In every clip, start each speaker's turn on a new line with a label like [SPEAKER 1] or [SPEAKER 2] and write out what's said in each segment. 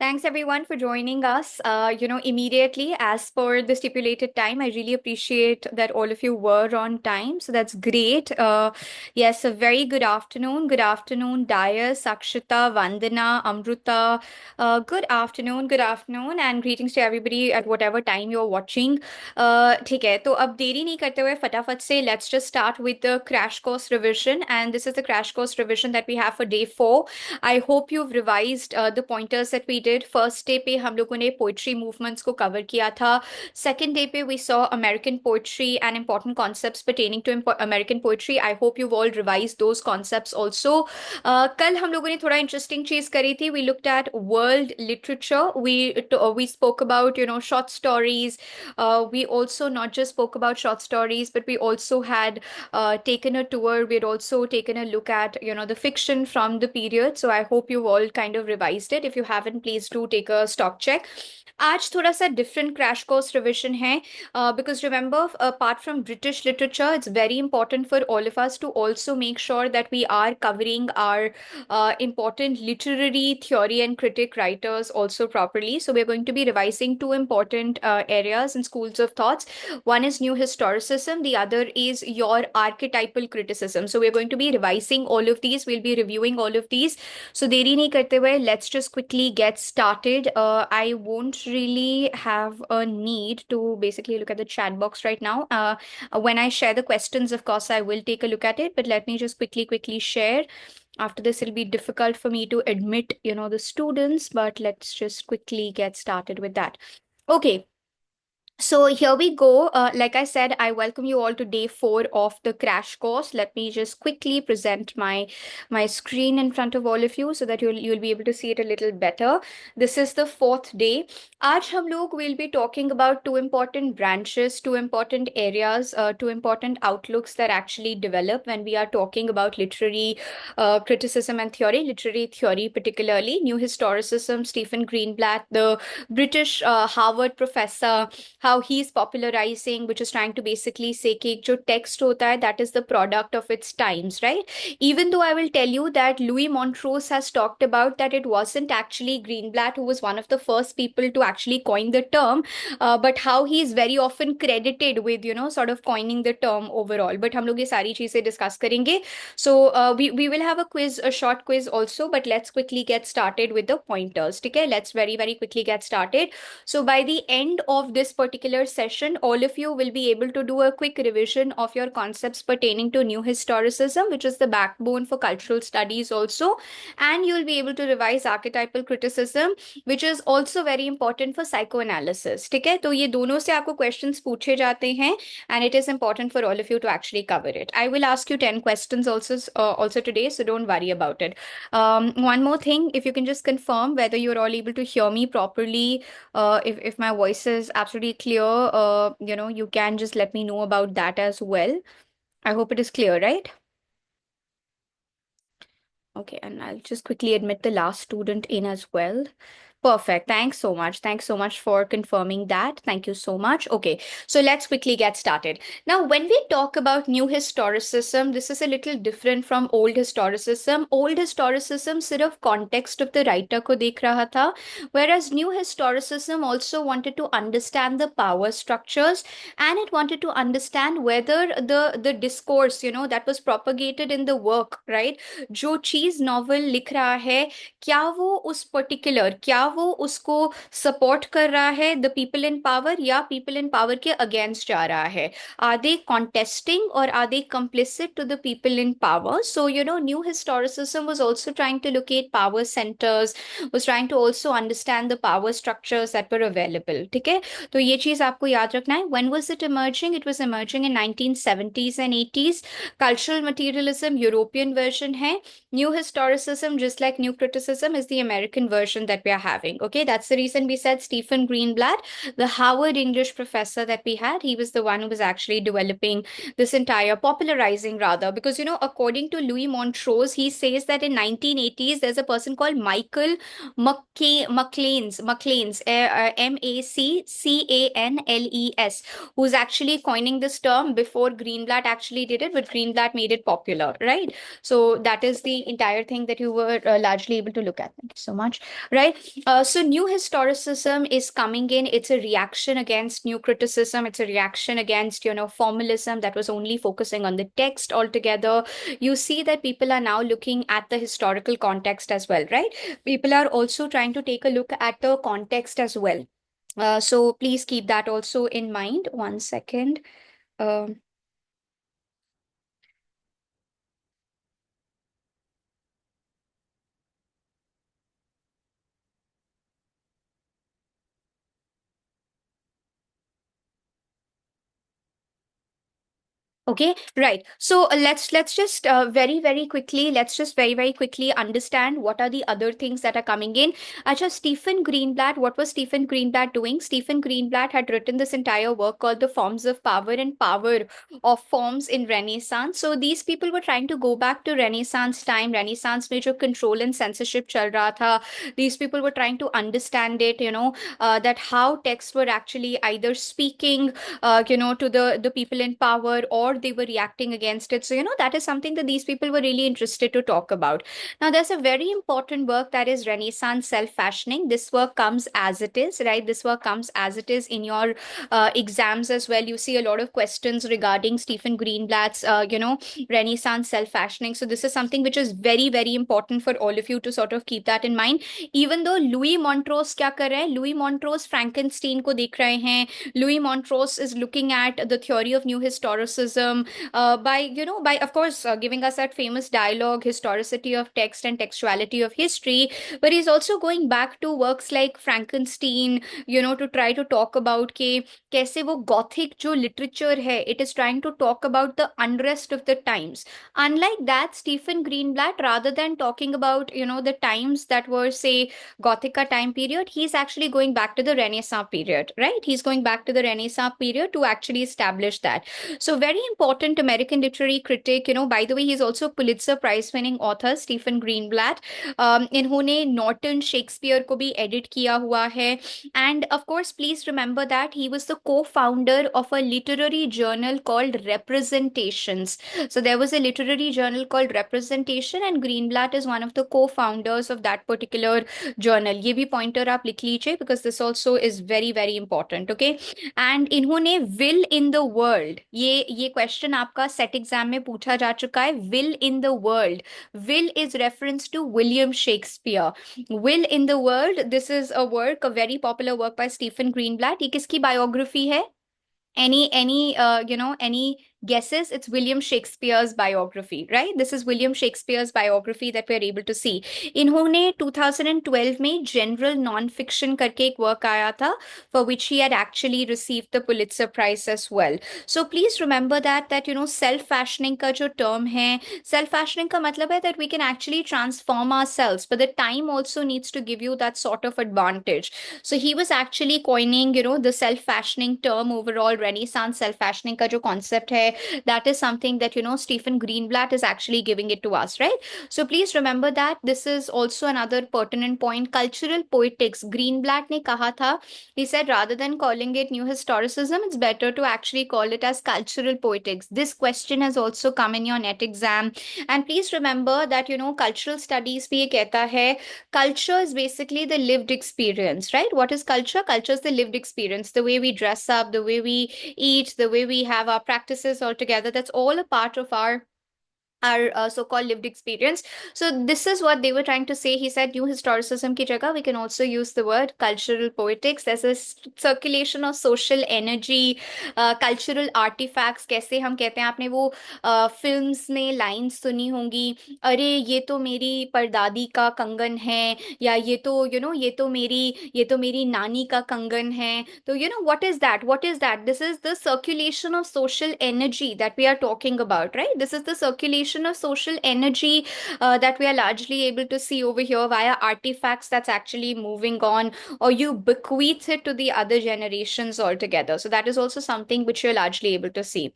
[SPEAKER 1] Thanks everyone for joining us. Immediately as per the stipulated time, I really appreciate that all of you were on time. So that's great. Yes, a very good afternoon. Good afternoon, Daya, Sakshita, Vandana, Amruta. Good afternoon, and greetings to everybody at whatever time you're watching. ठीक है, तो अब देरी नहीं करते हुए फटाफट से let's just start with the crash course revision, and this is the crash course revision that we have for day 4. I hope you've revised the pointers that we did. First day पे हम लोगों ने poetry movements को cover किया था. Second day पे we saw American poetry and important concepts pertaining to American poetry. I hope you've all revised those concepts also. कल हम लोगों ने थोड़ा interesting चीज करी थी. We looked at world literature. We spoke about short stories. We also not just spoke about short stories, but we also had taken a tour. We had also taken a look at the fiction from the period. So I hope you've all kind of revised it. If you haven't, please do take a stock check. आज थोड़ा सा different crash course revision है because remember, apart from British literature, it's very important for all of us to also make sure that we are covering our important literary theory and critic writers also properly. So we're going to be revising two important areas and schools of thoughts. One is new historicism, the other is your archetypal criticism. So we're going to be revising all of these. We'll be reviewing all of these. So deri nahi karte hue, let's just quickly get started. I won't really have a need to basically look at the chat box right now. When I share the questions, of course, I will take a look at it, but let me just quickly share. After this, it'll be difficult for me to admit, the students, but let's just quickly get started with that. Okay. So here we go. Like I said, I welcome you all to day 4 of the crash course. Let me just quickly present my screen in front of all of you so that you'll be able to see it a little better. This is the 4th day. आज हम लोग will be talking about two important branches, two important areas, two important outlooks that actually develop when we are talking about literary criticism and theory, literary theory particularly, new historicism, Stephen Greenblatt, the British Harvard professor, how he's popularizing, which is trying to basically say कि जो text होता है, that is the product of its times, right? Even though I will tell you that Louis Montrose has talked about that it wasn't actually Greenblatt who was one of the first people to actually coin the term, but how he is very often credited with, sort of coining the term overall. But हम लोग ये सारी चीजें discuss करेंगे. So we will have a quiz, a short quiz also, but let's quickly get started with the pointers. Okay, let's very quickly get started. So by the end of this particular session, all of you will be able to do a quick revision of your concepts pertaining to new historicism, which is the backbone for cultural studies also. And you'll be able to revise archetypal criticism, which is also very important for psychoanalysis. ठीक है, तो ये दोनों से आपको questions पूछे जाते हैं, and it is important for all of you to actually cover it. I will ask you 10 questions also today, so don't worry about it. One more thing, if you can just confirm whether you're all able to hear me properly, if my voice is absolutely clear, you can just let me know about that as well. I hope it is clear, right? Okay, and I'll just quickly admit the last student in as well. Perfect. Thanks so much. Thanks so much for confirming that. Thank you so much. Okay, so let's quickly get started. Now, when we talk about new historicism, this is a little different from old historicism. Old historicism सिर्फ context of the writer को देख रहा था, whereas new historicism also wanted to understand the power structures, and it wanted to understand whether the discourse, that was propagated in the work, right? जो चीज novel लिख रहा है, क्या वो उस पर्टिकुलर, क्या वो उसको सपोर्ट कर रहा है द पीपल इन पावर, या पीपल इन पावर के अगेंस्ट जा रहा है? आर दे कॉन्टेस्टिंग और are they complicit to the people in power? So new historicism was also trying to locate power centers, was trying to also understand the power structures that were available. ठीक है, तो ये चीज आपको याद रखना है. When was it emerging? It was emerging in 1970s and 80s. Cultural materialism European version है. New historicism, just like new criticism, is the American version that we are having. Okay, that's the reason we said Stephen Greenblatt, the Harvard English professor that we had, he was the one who was actually developing this entire, popularizing rather, because according to Louis Montrose, he says that in 1980s there's a person called Michael Macleans, Maccanles, who's actually coining this term before Greenblatt actually did it, but Greenblatt made it popular, right? So that is the entire thing that you were largely able to look at. Thank you so much. Right. So new historicism is coming in. It's a reaction against new criticism. It's a reaction against, formalism that was only focusing on the text altogether. You see that people are now looking at the historical context as well, right? People are also trying to take a look at the context as well. So please keep that also in mind. One second. Um, Okay, right. So let's just very quickly understand what are the other things that are coming in. Acha, Stephen Greenblatt, what was Stephen Greenblatt doing? Stephen Greenblatt had written this entire work called The Forms of Power and Power of Forms in Renaissance. So these people were trying to go back to Renaissance time. Renaissance में जो control and censorship चल रहा था. These people were trying to understand it, that how texts were actually either speaking to the people in power, or they were reacting against it. So that is something that these people were really interested to talk about. Now there's a very important work that is Renaissance self-fashioning. This work comes as it is, right? This work comes as it is in your exams as well. You see a lot of questions regarding Stephen Greenblatt's Renaissance self-fashioning. So this is something which is very very important for all of you to sort of keep that in mind. Even though Louis Montrose क्या कर रहे हैं, Louis Montrose Frankenstein को देख रहे हैं. Louis Montrose is looking at the theory of new historicism by of course giving us that famous dialogue, historicity of text and textuality of history. But he's also going back to works like Frankenstein, to try to talk about के कैसे वो Gothic जो literature है, it is trying to talk about the unrest of the times. Unlike that, Stephen Greenblatt, rather than talking about the times that were say Gothica time period, he's actually going back to the Renaissance period, right? He's going back to the Renaissance period to actually establish that. So, very important American literary critic, by the way, he's also Pulitzer Prize winning author, Stephen Greenblatt. इन्होंने Norton Shakespeare को भी edit किया हुआ है. And of course, please remember that he was the co-founder of a literary journal called Representations. So there was a literary journal called Representation, and Greenblatt is one of the co-founders of that particular journal. ये भी pointer आप लिख लीजिए because this also is very very important. Okay, and इन्होंने Will in the world, ये question आपका SET exam में पूछा जा चुका है. Will in the world, Will is reference to William Shakespeare. Will in the world, this is a work, a very popular work by Stephen Greenblatt. ये किसकी biography है? Any guesses? It's William Shakespeare's biography, right? This is William Shakespeare's biography that we're able to see. इन्होंने 2012 में General Non-Fiction करके एक work आया था, for which he had actually received the Pulitzer Prize as well. So please remember that self-fashioning का जो term है, self-fashioning का मतलब है that we can actually transform ourselves, but the time also needs to give you that sort of advantage. So he was actually coining, the self-fashioning term overall. Renaissance self-fashioning का जो concept है, that is something that Stephen Greenblatt is actually giving it to us, right? So please remember that this is also another pertinent point. Cultural poetics, Greenblatt ने कहा था, he said rather than calling it new historicism, it's better to actually call it as cultural poetics. This question has also come in your net exam. And please remember that cultural studies भी ये कहता है, culture is basically the lived experience, right? What is culture? Culture is the lived experience. The way we dress up, the way we eat, the way we have our practices all together, that's all a part of our so-called lived experience. So this is what they were trying to say. He said new historicism ki jagah we can also use the word cultural poetics. There's a circulation of social energy, cultural artifacts. कैसे हम कहते हैं, आपने वो films में lines सुनी होंगी, अरे ये तो मेरी परदादी का कंगन है, या ये तो मेरी नानी का कंगन है. तो what is that? What is that? This is the circulation of social energy that we are talking about, right? This is the circulation of social energy that we are largely able to see over here via artifacts that's actually moving on, or you bequeath it to the other generations altogether. So that is also something which you're largely able to see.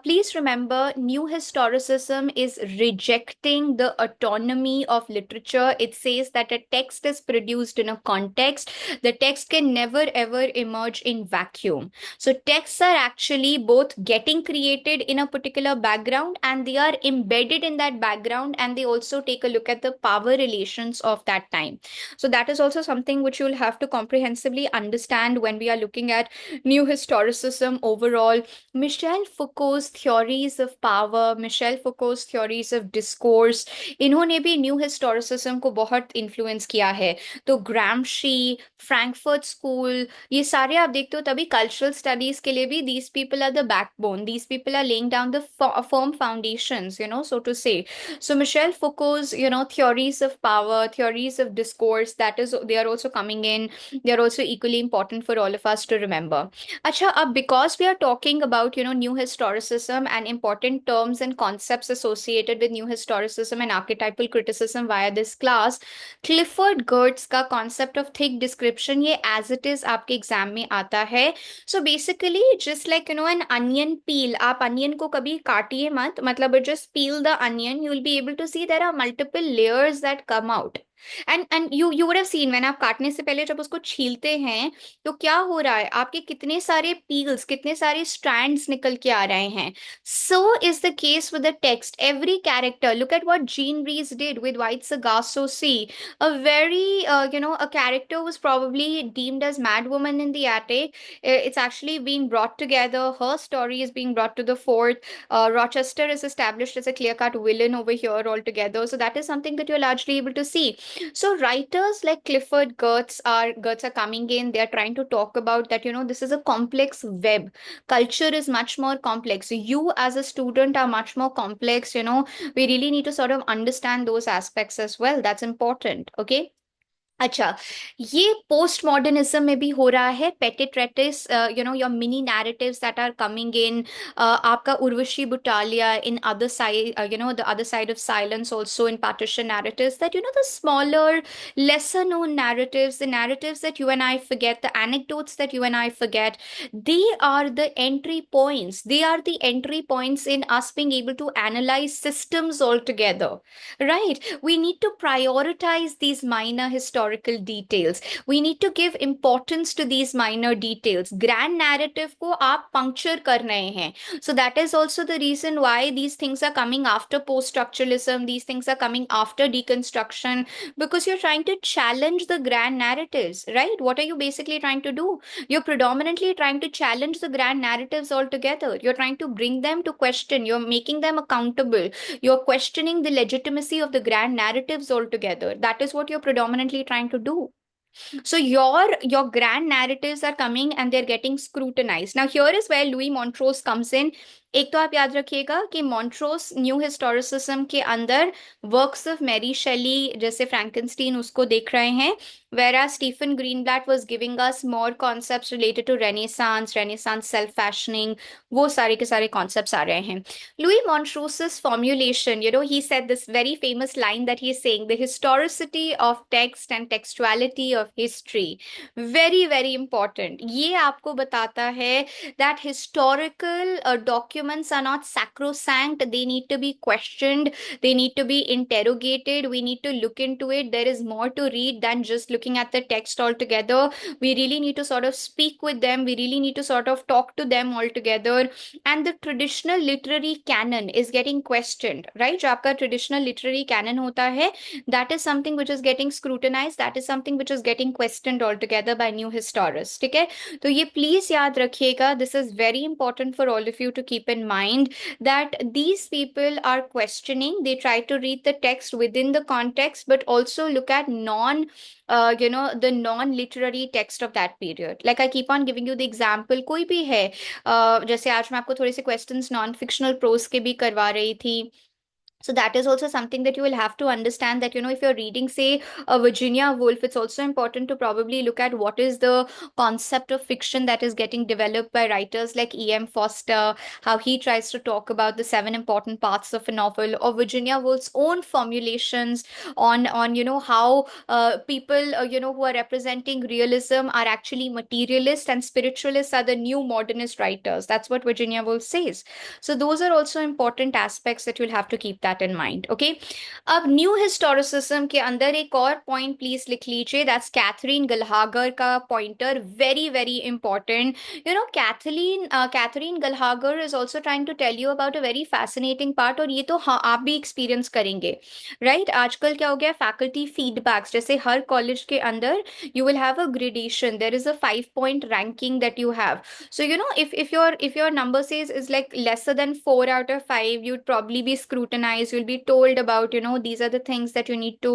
[SPEAKER 1] Please remember, new historicism is rejecting the autonomy of literature. It says that a text is produced in a context. The text can never ever emerge in vacuum. So texts are actually both getting created in a particular background, and they are embedded in that background, and they also take a look at the power relations of that time. So that is also something which you'll have to comprehensively understand when we are looking at new historicism overall. Michel Foucault's theories of power, Michel Foucault's theories of discourse, इन्होंने भी new historicism को बहुत influence किया है. तो ग्रामशी, Frankfurt school, ये सारे आप देखते हो. तभी कल्चरल स्टडीज के लिए भी these people are the backbone. These people are laying down the firm foundations, so to say. So Michel Foucault's, theories of power, theories of discourse, that is, they are also coming in. They are also equally important for all of us to remember. Acha, because we are talking about, new historicism and important terms and concepts associated with new historicism and archetypal criticism via this class, Clifford Geertz का concept of thick description ये as it is आपके exam में आता है. So basically just like an onion peel, आप onion को कभी काटिए मत, मतलब just peel the onion, you will be able to see there are multiple layers that come out. And you would have seen when आप काटने से पहले जब उसको छीलते हैं तो क्या हो रहा है, आपके कितने सारे पील्स, कितने सारे स्ट्रैंड्स निकल के आ रहे हैं. So is the case with the text. Every character, look at what Jean Rees did with White Sargasso Sea. A very, a character was probably deemed as Madwoman in the attic. It's actually being brought together. Her story is being brought to the fore. Rochester is established as a clear-cut villain over here altogether. So that is something that you're largely able to see. So writers like Clifford Geertz are coming in. They are trying to talk about that, this is a complex web. Culture is much more complex. You as a student are much more complex. We really need to sort of understand those aspects as well. That's important. Okay. अच्छा, ये post modernism में भी हो रहा है. Petits recits, your mini narratives that are coming in. आपका Urvashi Butalia in other side, the other side of silence also in partition narratives, that the smaller lesser known narratives, the narratives that you and I forget, the anecdotes that you and I forget, they are the entry points. They are the entry points in us being able to analyze systems altogether, right? We need to prioritize these minor historical details. We need to give importance to these minor details. Grand narrative को आप puncture कर रहे हैं. So that is also the reason why these things are coming after post-structuralism. These things are coming after deconstruction, because you're trying to challenge the grand narratives, right? What are you basically trying to do? You're predominantly trying to challenge the grand narratives altogether. You're trying to bring them to question. You're making them accountable. You're questioning the legitimacy of the grand narratives altogether. That is what you're predominantly trying to do. So your grand narratives are coming and they're getting scrutinized. Now here is where Louis Montrose comes in. एक तो आप याद रखिएगा कि Montrose new historicism के अंदर works of Mary शेली जैसे फ्रैंकनस्टीन उसको देख रहे हैं, whereas Stephen Greenblatt was giving us more concepts related to Renaissance self-fashioning, वो सारे के सारे concepts आ रहे हैं. Louis Montrose's formulation, he said this very famous line that he is saying, the historicity of text and textuality of history. Very, very important. ये आपको बताता है that historical documents are not sacrosanct. They need to be questioned. They need to be interrogated. We need to look into it. There is more to read than just looking at the text altogether. We really need to sort of speak with them. We really need to sort of talk to them altogether. And the traditional literary canon is getting questioned, right? जो आपका traditional literary canon होता है, that is something which is getting scrutinized. That is something which is getting questioned altogether by new historians. ठीक है? तो ये please याद रखिएगा. This is very important for all of you to keep in mind that these people are questioning. They try to read the text within the context, but also look at the non-literary text of that period. Like I keep on giving you the example, कोई भी है, जैसे आज मैं आपको थोड़े से questions non-fictional prose के भी करवा रही थी. So that is also something that you will have to understand that, if you're reading, say, a Virginia Woolf, it's also important to probably look at what is the concept of fiction that is getting developed by writers like E.M. Foster, how he tries to talk about the 7 important parts of a novel, or Virginia Woolf's own formulations on how people, who are representing realism are actually materialists and spiritualists are the new modernist writers. That's what Virginia Woolf says. So those are also important aspects that you'll have to keep that in mind, okay. अब new historicism के अंदर एक और point please लिख लीजिए, that's Catherine Gallagher का pointer, very very important. You know Catherine Gallagher is also trying to tell you about a very fascinating part, और ये तो हाँ आप भी एक्सपीरियंस करेंगे, राइट? आजकल क्या हो गया, फैकल्टी फीडबैक्स, जैसे हर कॉलेज के अंदर you will have a gradation, there is a 5 point ranking that you have. So you know, if your number says is like lesser than 4 out of 5, you'd probably be scrutinized, you'll be told about, you know, these are the things that you need to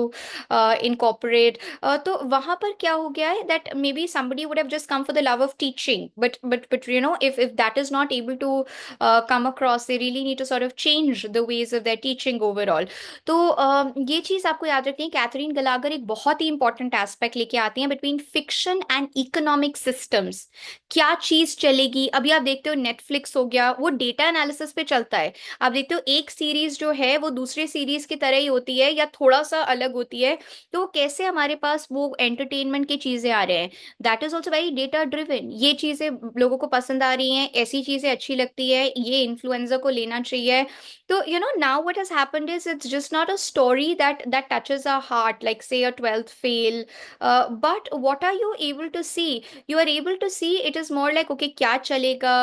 [SPEAKER 1] incorporate. तो वहां पर क्या हो गया है, that maybe somebody would have just come for the love of teaching, but you know, if that is not able to come across, they really need to sort of change the ways of their teaching overall. तो ये चीज आपको याद रखनी है। Catherine गलागर एक बहुत ही important aspect लेके आती हैं between fiction and economic systems. क्या चीज चलेगी, अभी आप देखते हो नेटफ्लिक्स हो गया, वो डेटा एनालिसिस पे चलता है। आप देखते हो एक सीरीज जो है वो दूसरी सीरीज की तरह ही होती है या थोड़ा सा अलग होती है, तो कैसे हमारे पास वो एंटरटेनमेंट की चीजें आ रहे हैं, that is also very data driven. ये चीजें लोगों को पसंद आ रही हैं, ऐसी चीजें अच्छी लगती है, ये इन्फ्लुएंसर को लेना चाहिए। So, you know, now what has happened is it's just not a story that touches our heart, like say a 12th fail. But what are you able to see? You are able to see it is more like, okay, kya chalega?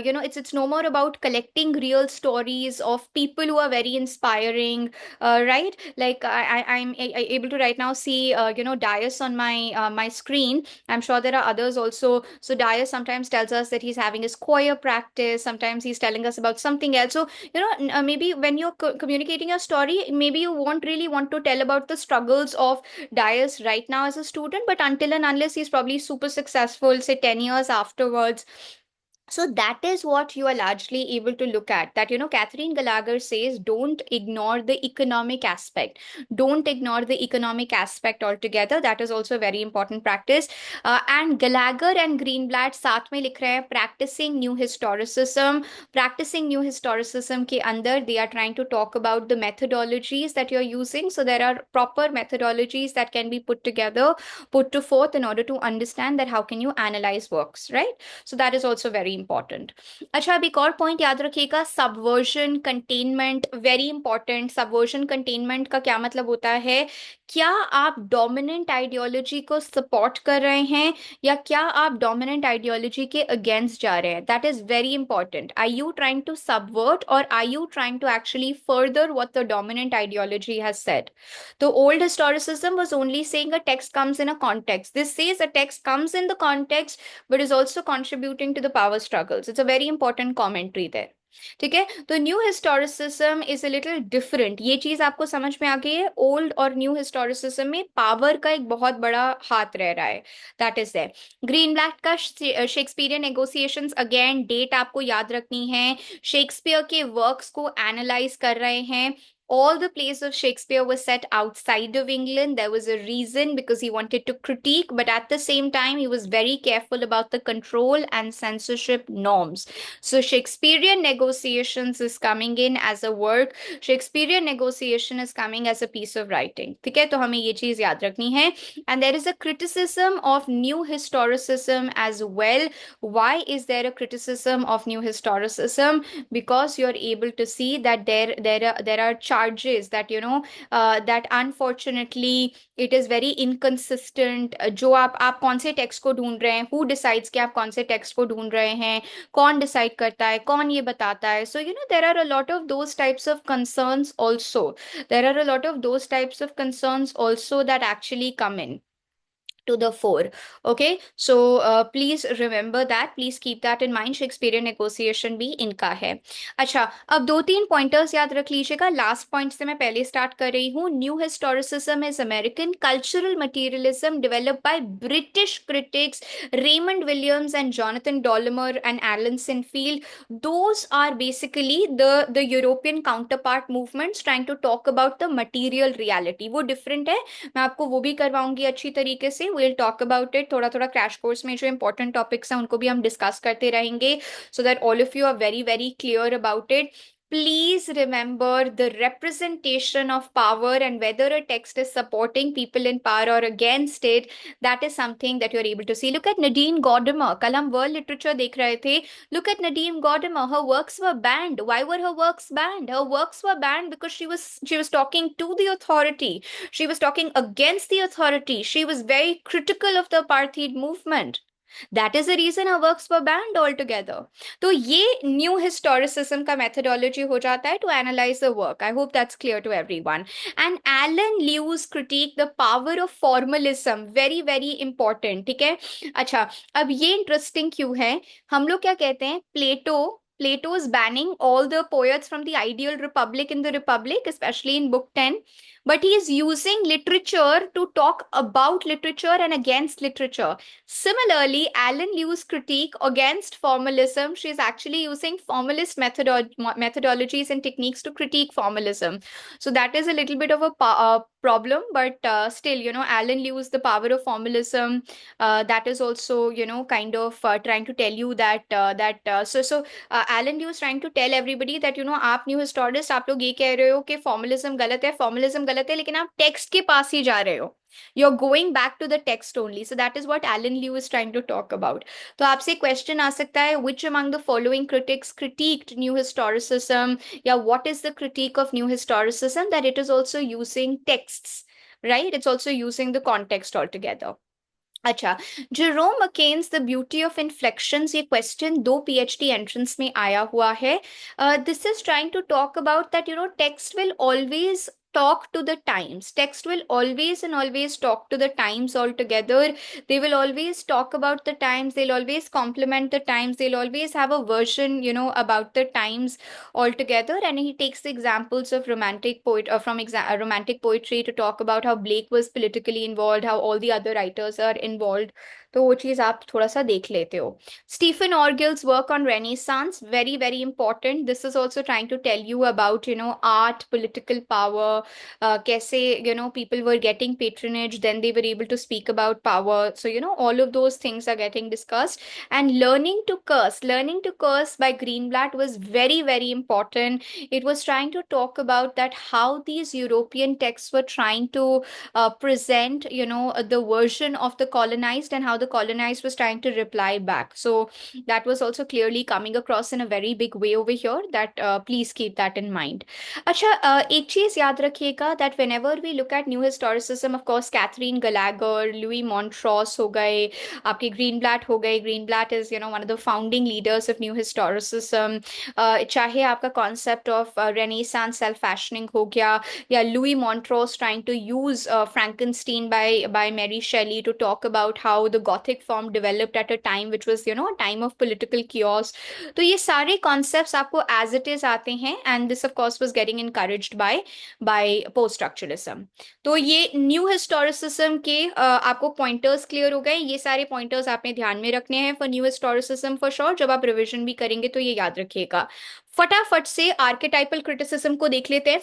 [SPEAKER 1] You know, it's no more about collecting real stories of people who are very inspiring, right? Like I'm able to right now see, you know, Dias on my screen. I'm sure there are others also. So Dias sometimes tells us that he's having his choir practice. Sometimes he's telling us about something else. So you know, maybe when you're communicating your story, maybe you won't really want to tell about the struggles of Dias right now as a student, but until and unless he's probably super successful, say 10 years afterwards. So that is what you are largely able to look at. That, you know, Catherine Gallagher says, don't ignore the economic aspect. Don't ignore the economic aspect altogether. That is also a very important practice. And Gallagher and Greenblatt साथ में लिख रहे हैं practicing new historicism. Practicing new historicism के अंदर they are trying to talk about the methodologies that you're using. So there are proper methodologies that can be put together, put to forth in order to understand that how can you analyze works, right? So that is also very important. अच्छा, अब एक और point याद रखिएगा, subversion containment, very important. Subversion containment का क्या मतलब होता है, क्या आप डोमिनेंट आइडियोलॉजी को सपोर्ट कर रहे हैं या क्या आप डोमिनेंट आइडियोलॉजी के अगेंस्ट जा रहे हैं, that is very important. Are you trying to subvert और are you trying to actually further what the dominant ideology has said? The old historicism was only saying a text comes in a context. This says a text comes in the context but is also contributing to the power struggles. It's a very important commentary there. ठीक है, तो new historicism is a little different. ये चीज आपको समझ में आ गई है, ओल्ड और न्यू हिस्टोरिसिज्म में पावर का एक बहुत बड़ा हाथ रह रहा है, that is there. Greenblatt का शेक्सपियरियन नेगोशिएशंस, अगेन डेट आपको याद रखनी है, शेक्सपियर के वर्क्स को एनालाइज कर रहे हैं। All the plays of Shakespeare were set outside of England. There was a reason, because he wanted to critique, but at the same time, he was very careful about the control and censorship norms. So, Shakespearean negotiations is coming in as a work. Shakespearean negotiation is coming as a piece of writing. ठीक है, तो हमें ये चीज याद रखनी है. And there is a criticism of new historicism as well. Why is there a criticism of new historicism? Because you're able to see that there are charges that, you know, that unfortunately it is very inconsistent. जो आप कौन से text को ढूंढ रहे हैं, who decides कि आप कौन से टेक्स्ट को ढूंढ रहे हैं, कौन डिसाइड करता है, कौन ये बताता है? So you know, there are a lot of those types of concerns also. There are a lot of those types of concerns also that actually come in to the fore. Okay, so please remember that, please keep that in mind. Shakespearean negotiation भी इनका है। अच्छा, अब दो तीन pointers याद रख लीजिएगा। लास्ट पॉइंट से मैं पहले स्टार्ट कर रही हूँ। New historicism is American cultural materialism developed by British critics Raymond Williams and Jonathan Dollimore and Alan Sinfield. Those are basically the European counterpart movements trying to talk about the material reality. वो different है, मैं आपको वो भी करवाऊंगी अच्छी तरीके से। we'll talk about it, थोड़ा थोड़ा क्रैश कोर्स में जो इंपॉर्टेंट टॉपिक्स हैं उनको भी हम डिस्कस करते रहेंगे, so that all of you are very very clear about it. please remember the representation of power and whether a text is supporting people in power or against it. That is something that you're able to see. Look at Nadine Gordimer. कल हम world literature देख रहे थे. Look at Nadine Gordimer. Her works were banned. Why were her works banned? Her works were banned because she was talking to the authority. She was talking against the authority. She was very critical of the apartheid movement. That is the reason her works were banned altogether. तो ये new historicism का methodology हो जाता है to analyse the work. I hope that's clear to everyone. And Alan Liu's critique the power of formalism. Very very important. ठीक है. अच्छा, अब ये इंटरेस्टिंग क्यों है? हम लोग क्या कहते हैं, Plato is banning all the poets from the ideal republic in the Republic, especially in Book 10. But he is using literature to talk about literature and against literature. Similarly, Alan Liu's critique against formalism, she is actually using formalist methodologies and techniques to critique formalism. So that is a little bit of a problem, but still, Alan Liu's The Power of Formalism, that is also, kind of trying to tell you that, Alan Liu is trying to tell everybody that, आप new हिस्टोरिस्ट, आप लोग ये कह रहे हो कि formalism गलत है, लेकिन आप टेक्स्ट के पास ही जा रहे हो. You're going back to the text only. So that is what Alan Liu is trying to talk about. तो आपसे क्वेश्चन आ सकता है, which among the following critics critiqued new historicism? या what is the critique of new historicism? That it is also using texts, right? It's also using the context altogether. अच्छा, Jerome अकेन्स the beauty of inflections, ये question 2 PhD entrance में आया हुआ है. This is trying to talk about that text will always talk to the times. Text will always and always talk to the times altogether. They will always talk about the times. They'll always complement the times. They'll always have a version, about the times altogether. And he takes the examples of romantic romantic poetry to talk about how Blake was politically involved, how all the other writers are involved. तो वो चीज आप थोड़ा सा देख लेते हो. Stephen Orgill's work on Renaissance, very very important. This is also trying to tell you about art, political power, कैसे people were getting patronage, then they were able to speak about power. So all of those things are getting discussed. And learning to curse by Greenblatt was very very important. It was trying to talk about that how these European texts were trying to present the version of the colonized, and how the colonized was trying to reply back. So that was also clearly coming across in a very big way over here. That please keep that in mind. अच्छा, एक चीज याद रखिएगा that whenever we look at new historicism, of course Catherine Gallagher, Louis Montrose हो गए, आपके Greenblatt हो गए. Greenblatt is one of the founding leaders of new historicism. चाहे आपका concept of Renaissance self-fashioning हो गया, या Louis Montrose trying to use Frankenstein by Mary Shelley to talk about how the Gothic form developed at a time which was a time of political chaos. तो ये सारे concepts आपको as it is आते हैं, and this of course was getting encouraged by post-structuralism. तो ये new historicism के आपको pointers clear हो गए. ये सारे pointers आपने ध्यान में रखने हैं for new historicism for sure. जब आप revision भी करेंगे तो ये याद रखिएगा. फटाफट से आर्केटाइपल क्रिटिसिज्म को देख लेते हैं.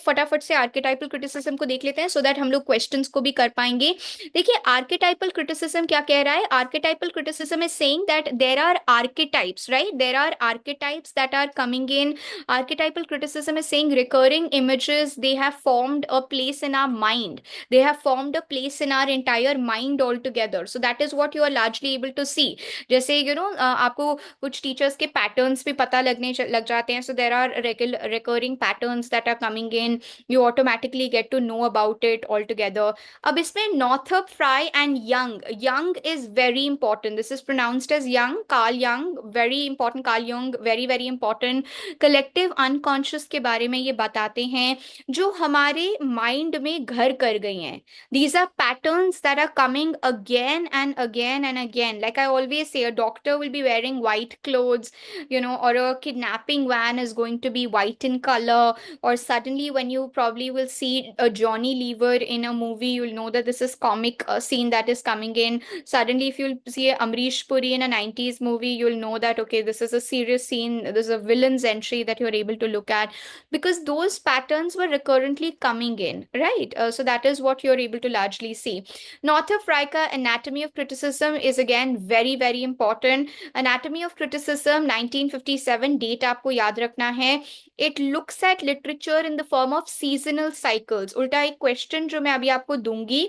[SPEAKER 1] सो दैट हम लोग क्वेश्चंस को भी कर पाएंगे. देखिए, आर्केटाइपल क्रिटिसिज्म क्या कह रहा है? Archetypal criticism is saying that there are archetypes, right? There are archetypes that are coming in. Archetypal criticism is saying recurring images, they have formed a place in our mind, they have formed a place in our entire mind all together. So that is what you are largely able to see. जैसे आपको कुछ teachers के patterns भी पता लग जाते हैं. सो there are recurring patterns that are coming in. You automatically get to know about it altogether. अब इसमें Northrop, Frye and Young is very important. This is pronounced as Young. Carl Jung, very important. Carl Jung, very very important. Collective unconscious के बारे में ये बताते हैं जो हमारे माइंड में घर कर गई हैं. These are patterns that are coming again and again and again. Like I always say, a doctor will be wearing white clothes, or a kidnapping van is going to be white in color, or suddenly when you probably will see a Johnny Lever in a movie, you'll know that this is comic scene that is coming in. Suddenly if you'll see Amrish Puri in a 90s movie, you'll know that okay, this is a serious scene, this is a villain's entry that you're able to look at, because those patterns were recurrently coming in, right? So that is what you're able to largely see. Northrop Frye Anatomy of Criticism is again very very important. Anatomy of Criticism 1957, date आपको याद रखना रखना है, it looks at literature in the form of seasonal cycles. उल्टा एक question जो मैं अभी आपको दूंगी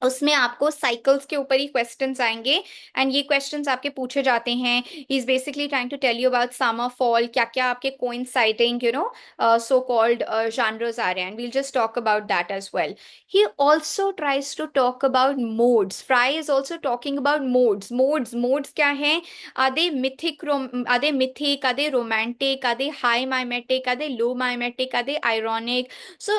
[SPEAKER 1] उसमें आपको साइकिल्स के ऊपर ही क्वेश्चंस आएंगे, एंड ये क्वेश्चंस आपके पूछे जाते हैं। He is basically trying to tell you about summer fall, क्या क्या आपके कोइंसाइडिंग सो कॉल्ड genres आ रहे हैं, and we'll just talk about that as well. He also tries to talk about modes. Frye is also talking about modes क्या हैं? Are they mythic, are they romantic, are they high mimetic, are they low माइमेटिक, are they ironic? So,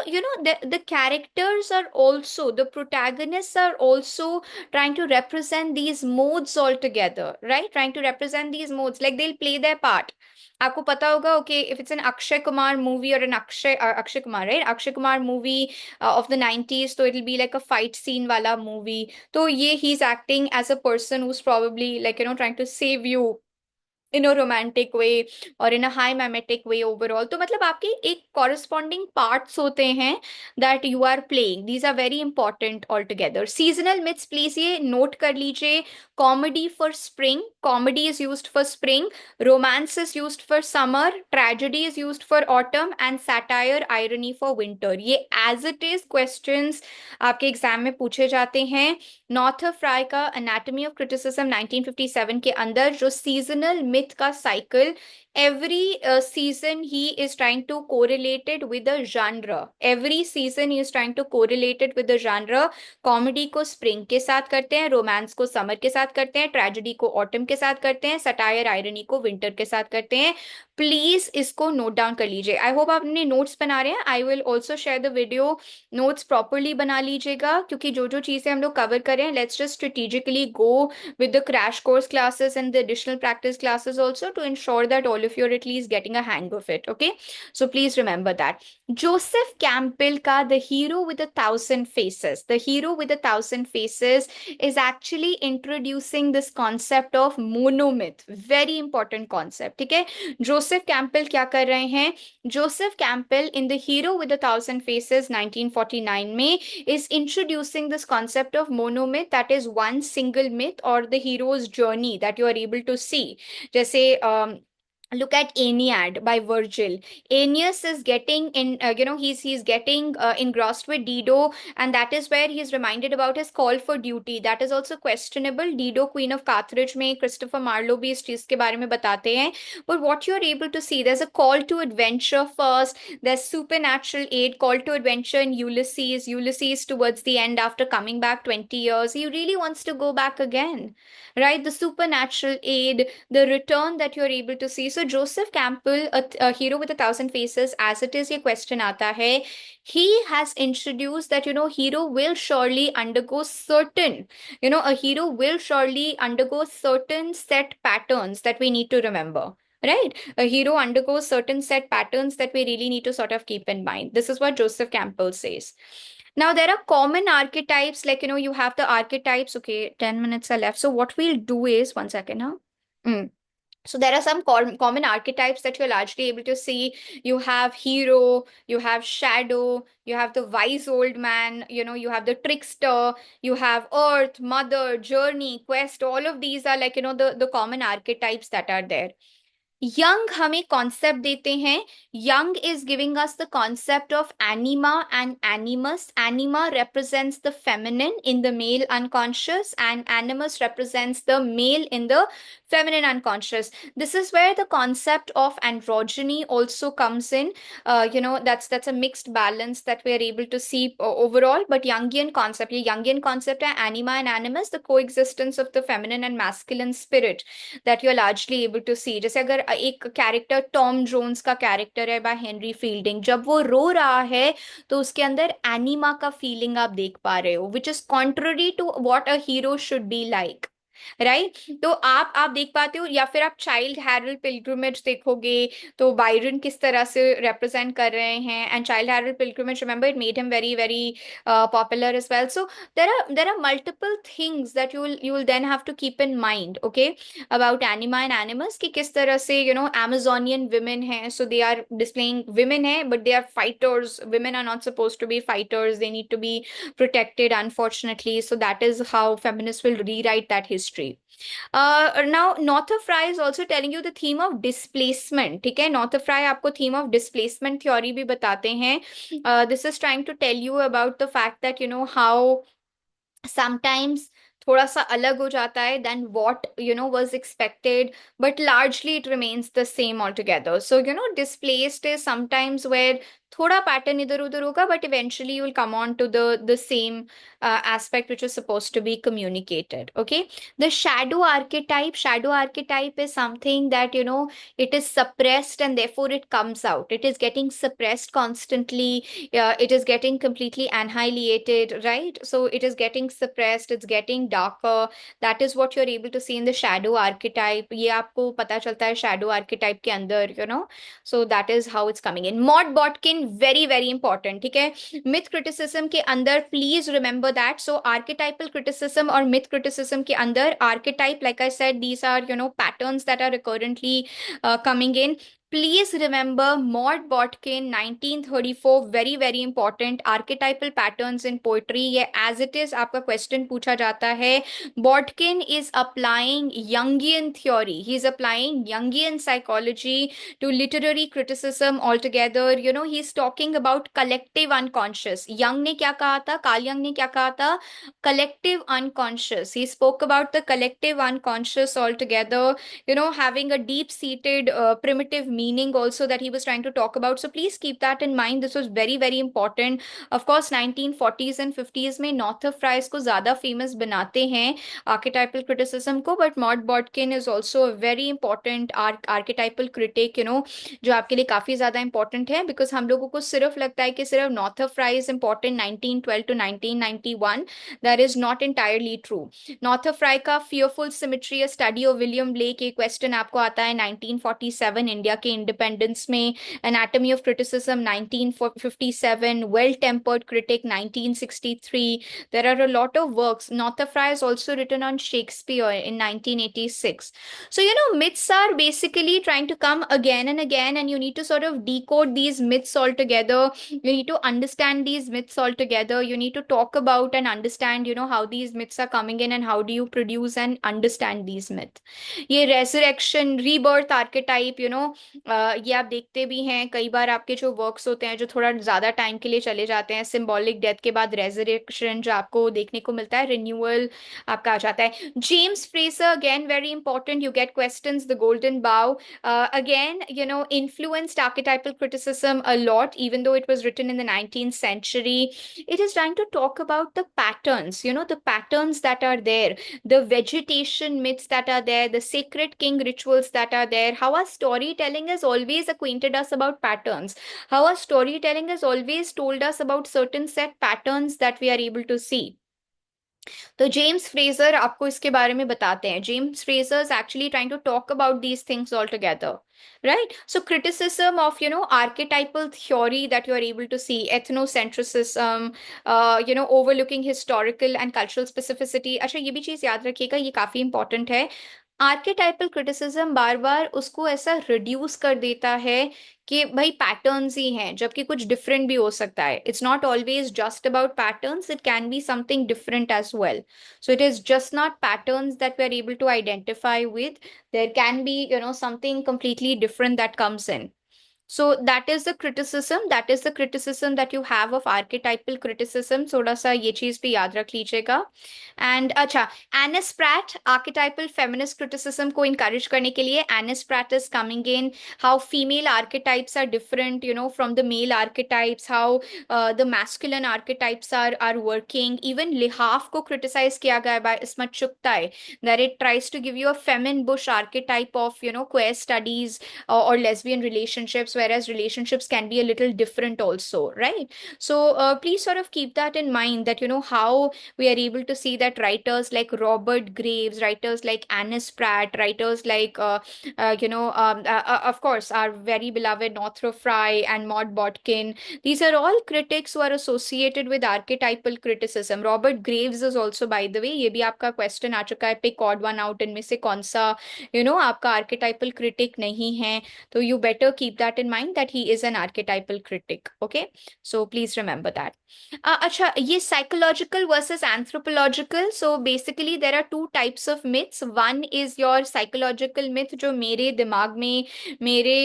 [SPEAKER 1] the characters are also, the protagonists are also trying to represent these modes altogether, right? Trying to represent these modes, like they'll play their part. आपको पता होगा, okay, if it's an Akshay Kumar movie or an Akshay Kumar, right? Akshay Kumar movie of the 90s, so it'll be like a fight scene wala movie. So yeah, he's acting as a person who's probably like, trying to save you in a romantic way और इन a high मैमेटिक way overall. तो मतलब आपके एक corresponding parts होते हैं that you are playing, these are very important all together. Seasonal myths please ये note कर लीजिए। Comedy for spring, comedy is used for spring, romance is used for summer, tragedy is used for autumn, and satire irony for winter. ये as it is questions आपके exam में पूछे जाते हैं। Northrop Frye का anatomy of criticism 1957 के अंदर जो सीजनल मिथ का cycle, every season he is trying to correlate it with the genre, every season he is trying to correlate it with the genre। Comedy को spring के साथ करते हैं, रोमांस को समर के साथ करते हैं, ट्रेजेडी को ऑटम के साथ करते हैं, सटायर आयरनी को विंटर के साथ करते हैं। प्लीज इसको नोट डाउन कर लीजिए। आई होप आप अपने नोट्स बना रहे हैं। I will also share the video, notes properly बना लीजिएगा, क्योंकि जो जो चीजें हम लोग कवर करें, let's just strategically go with the crash course classes and the additional practice classes also, to ensure that all of you are at least getting a hang of it. Okay, so please remember that. Joseph Campbell ka The Hero with a Thousand Faces, The Hero with a Thousand Faces is actually introducing this concept of monomyth, very important concept। ठीक है, Joseph Campbell क्या कर रहे हैं? Joseph Campbell in The Hero with a Thousand Faces 1949 में is introducing this concept of monomyth, that is one single myth or the hero's journey that you are able to see। जैसे look at Aeneid by Virgil। Aeneas is getting in, he's getting engrossed with Dido, and that is where he's reminded about his call for duty। That is also questionable। Dido, Queen of Carthage में Christopher Marlowe भी इस चीज के बारे में बताते हैं। But what you're able to see, there's a call to adventure first, there's supernatural aid, call to adventure in Ulysses। Ulysses towards the end, after coming back 20 years, he really wants to go back again, right? The supernatural aid, the return that you're able to see। So Joseph Campbell, a hero with a thousand faces, as it is, ये question आता है, he has introduced that, hero will surely undergo certain, a hero will surely undergo certain set patterns that we need to remember, right? A hero undergoes certain set patterns that we really need to sort of keep in mind. This is what Joseph Campbell says. Now, there are common archetypes, like, you have the archetypes. Okay, 10 minutes are left. So, what we'll do is, one second, huh? So there are some common archetypes that you're largely able to see. You have hero, you have shadow, you have the wise old man, you have the trickster, you have earth, mother, journey, quest. All of these are like, the common archetypes that are there। Jung हमें concept देते हैं। Jung is giving us the concept of anima and animus. Anima represents the feminine in the male unconscious, and animus represents the male in the feminine unconscious। This is where the concept of androgyny also comes in। That's a mixed balance that we are able to see overall, but Jungian concept, ये Jungian concept है, anima and animus, the coexistence of the feminine and masculine spirit that you are largely able to see। जैसे अगर एक character Tom Jones का character है by Henry fielding, जब वो रो रहा है तो उसके अंदर एनिमा का फीलिंग आप देख पा रहे हो, which is contrary to what a hero should be like, right? तो आप देख पाते हो। या फिर आप चाइल्ड हैरल्ड पिलग्रिमेज देखोगे तो बायरन किस तरह से रिप्रेजेंट कर रहे हैं, and Childe Harold Pilgrimage, remember, it made him very very popular as well. So there are multiple things that you will then have to keep in mind, okay, about anima and animus, कि किस तरह से Amazonian women हैं, so they are displaying women है, but they are fighters। Women are not supposed to be fighters, they need to be protected, unfortunately। So that is how feminists will rewrite that history। history. Now Northrop Frye is also telling you the theme of displacement. ठीक है, Northrop Frye आपको theme of displacement theory भी बताते हैं. This is trying to tell you about the fact that how sometimes थोड़ा सा अलग हो जाता है than what was expected, but largely it remains the same altogether. So displaced is sometimes where थोड़ा pattern इधर उधर होगा, but eventually you will come on to the same aspect which is supposed to be communicated. Okay, the shadow archetype is something that it is suppressed and therefore it comes out. It is getting suppressed constantly. It is getting completely annihilated, right? So it is getting suppressed, it's getting darker. That is what you're able to see in the shadow archetype. ये आपको पता चलता है shadow archetype के अंदर, so that is how it's coming in. Maud Botkin, very very important. ठीक है, myth criticism के अंदर please remember that. So archetypal criticism or myth criticism के अंदर archetype, like I said, these are patterns that are recurrently coming in. Please remember Maud Botkin, 1934, very very important. Archetypal patterns in poetry. ये as it is आपका question पूछा जाता है. Botkin is applying Jungian theory. He is applying Jungian psychology to literary criticism altogether. He's talking about collective unconscious. Jung ने क्या कहा था? Carl Jung ने क्या कहा था? Collective unconscious. He spoke about the collective unconscious altogether, having a deep seated primitive meaning also that he was trying to talk about. So please keep that in mind. This was very very important. Of course 1940s and 50s में Northrop Frye को ज़्यादा famous बनाते हैं archetypal criticism को, but Maud Botkin is also a very important archetypal critic, जो आपके लिए काफी ज्यादा important है, because हम लोगों को सिर्फ लगता है कि सिर्फ Northrop Frye is important 1912 to 1991. That is not entirely true. Northrop Frye का fearful symmetry, a study of William Blake, एक क्वेश्चन आपको आता है 1947 इंडिया के इंडिपेंडेंस में. Anatomy of Criticism 1957, Well Tempered Critic 1963. There are a lot of works. Northrop Frye has also written on Shakespeare in 1986. So myths are basically trying to come again and again, and you need to sort of decode these myths altogether. You need to understand these myths altogether. You need to talk about and understand how these myths are coming in and how do you produce and understand these myths. ये resurrection rebirth archetype, ये आप देखते भी हैं कई बार आपके जो works होते हैं जो थोड़ा ज्यादा टाइम के लिए चले जाते हैं, सिंबॉलिक डेथ के बाद रेजरेक्शन जो आपको देखने को मिलता है, रिन्यूअल आपका आ जाता है. James Fraser, again very important, you get questions. The golden बाउ, again influenced archetypal criticism a lot, even though it was written in the 19th century. It is trying to talk about the patterns, the patterns that are there, the vegetation myths that are there, the sacred king rituals that are there, how our storytelling has always acquainted us about patterns, how our storytelling has always told us about certain set patterns that we are able to see. तो James Frazer आपको इसके बारे में बताते हैं. James Frazer is actually trying to talk about these things all together, right? So criticism of archetypal theory that you are able to see, ethnocentrism, overlooking historical and cultural specificity. अच्छा ये भी चीज याद रखिएगा, ये काफी इंपॉर्टेंट है. Archetypal criticism बार बार उसको ऐसा रिड्यूस कर देता है कि भाई पैटर्न्स ही हैं, जबकि कुछ डिफरेंट भी हो सकता है. It's not always just about patterns, it can be something different as well. So it is just not patterns that we are able to identify with. There can be something completely different that comes in. So that is the criticism that you have of archetypal criticism. थोड़ा सा ये चीज भी याद रख लीजिएगा. And अच्छा, Annis Pratt, archetypal feminist criticism को इनकरेज करने के लिए Annis Pratt is coming in. How female archetypes are different from the male archetypes, how the masculine archetypes are working. Even Lihaaf को क्रिटिसाइज किया गया by Ismat Chughtai, that it tries to give you a feminine bush archetype of queer studies or lesbian relationships, whereas relationships can be a little different also, right? So please sort of keep that in mind, that how we are able to see that writers like Robert Graves, writers like Annis Pratt, writers like of course our very beloved Northrop Frye and Maud Botkin, these are all critics who are associated with archetypal criticism. Robert Graves is also, by the way, ये भी आपका question आ चुका है, pick odd one out, इनमें से कौन सा आपका आर्केटाइपल क्रिटिक नहीं है. तो you better keep that in mind that he is an archetypal critic. Okay, so please remember that. अच्छा, ये psychological versus anthropological. So basically there are two types of myths. One is your psychological myth जो मेरे दिमाग में मेरे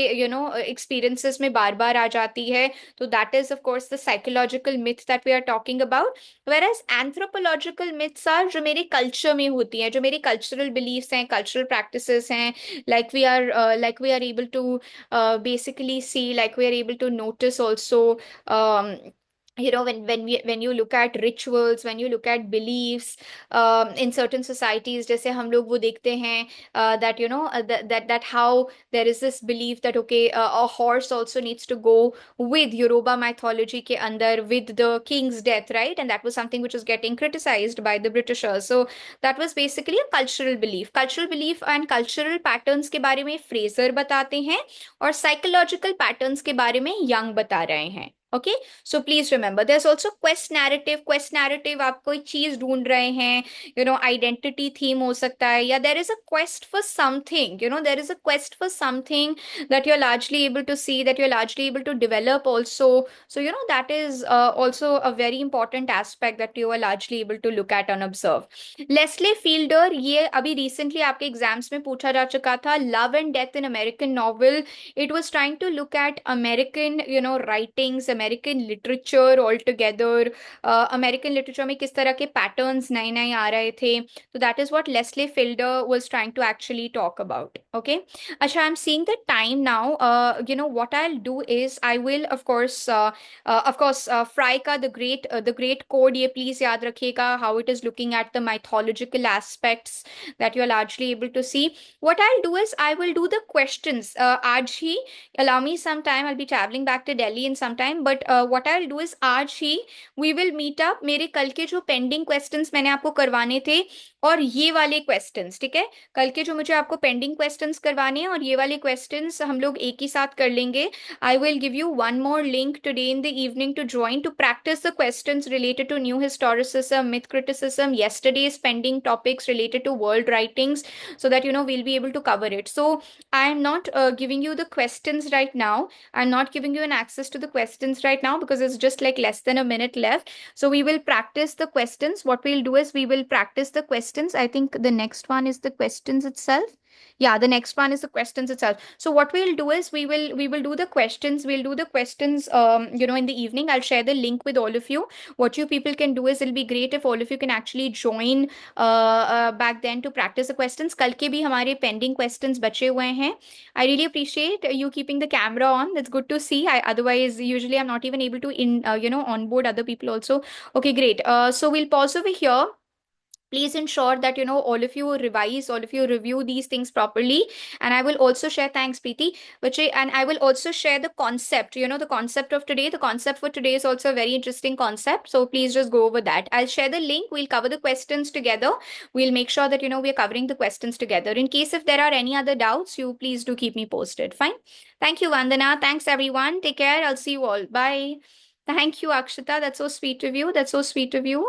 [SPEAKER 1] experiences में बार बार आ जाती है. तो that is of course the psychological myth that we are talking about. Whereas anthropological myths are जो मेरे culture में होती हैं, जो मेरे cultural beliefs हैं, cultural practices हैं, like we are able to basically see, like we are able to notice also. When you look at rituals, when you look at beliefs in certain societies, जैसे हम लोग वो देखते हैं that that how there is this belief that okay, a horse also needs to go with Yoruba mythology के अंदर with the king's death, right? And that was something which was getting criticized by the Britishers. So that was basically a cultural belief. Cultural belief and cultural patterns के बारे में Fraser बताते हैं और psychological patterns के बारे में young बता रहे हैं. Okay, so please remember there is also quest narrative. Quest narrative, आप कोई चीज ढूंढ रहे हैं, आइडेंटिटी थीम हो सकता है, या there is a quest for something, there is a quest for something that you're largely able to see, that you're largely able to develop also. So that is also a very important aspect that you are largely able to look at and observe. Leslie fielder, ये अभी recently आपके exams में पूछा जा चुका था. Love and death in American novel. It was trying to look at American, writings, American literature altogether. American literature में किस तरह के patterns नए नए आ रहे थे. So that is what Leslie Fielder was trying to actually talk about. Okay. Asha, I'm seeing the time now. What I'll do is I will, of course, Fry का the great code, ये please याद रखिएगा, how it is looking at the mythological aspects that you're largely able to see. What I'll do is I will do the questions. आज ही, allow me some time. I'll be traveling back to Delhi in some time. But what I'll do is आज ही we will meet up. मेरे कल के जो pending questions मैंने आपको करवाने थे और ये वाले क्वेश्चंस, ठीक है, कल के जो मुझे आपको पेंडिंग क्वेश्चंस करवाने हैं और ये वाले क्वेश्चंस हम लोग एक ही साथ कर लेंगे. I will give you one more link today in the evening to join to practice the questions related to new historicism, myth criticism, yesterday's pending topics related to world writings, so that we'll be able to cover it. So I am not giving you the questions right now. I'm not giving you an access to the questions right now because it's just like less than a minute left. So we will practice the questions. What we'll do is we will practice the questions. I think the next one is the questions itself. Yeah, the next one is the questions itself. So what we'll do is we will do the questions. We'll do the questions in the evening. I'll share the link with all of you. What you people can do is it'll be great if all of you can actually join back then to practice the questions. कल के भी हमारे pending questions बचे हुए हैं. I really appreciate you keeping the camera on. That's good to see. Otherwise, usually I'm not even able to onboard other people also. Okay, great. So we'll pause over here. Please ensure that all of you revise, all of you review these things properly. And I will also share, thanks Preeti, and I will also share the concept, the concept of today. The concept for today is also a very interesting concept, so please just go over that. I'll share the link. We'll cover the questions together. We'll make sure that we are covering the questions together. In case if there are any other doubts, you please do keep me posted. Fine. Thank you, Vandana. Thanks everyone. Take care. I'll see you all. Bye. Thank you, Akshita. That's so sweet of you. That's so sweet of you.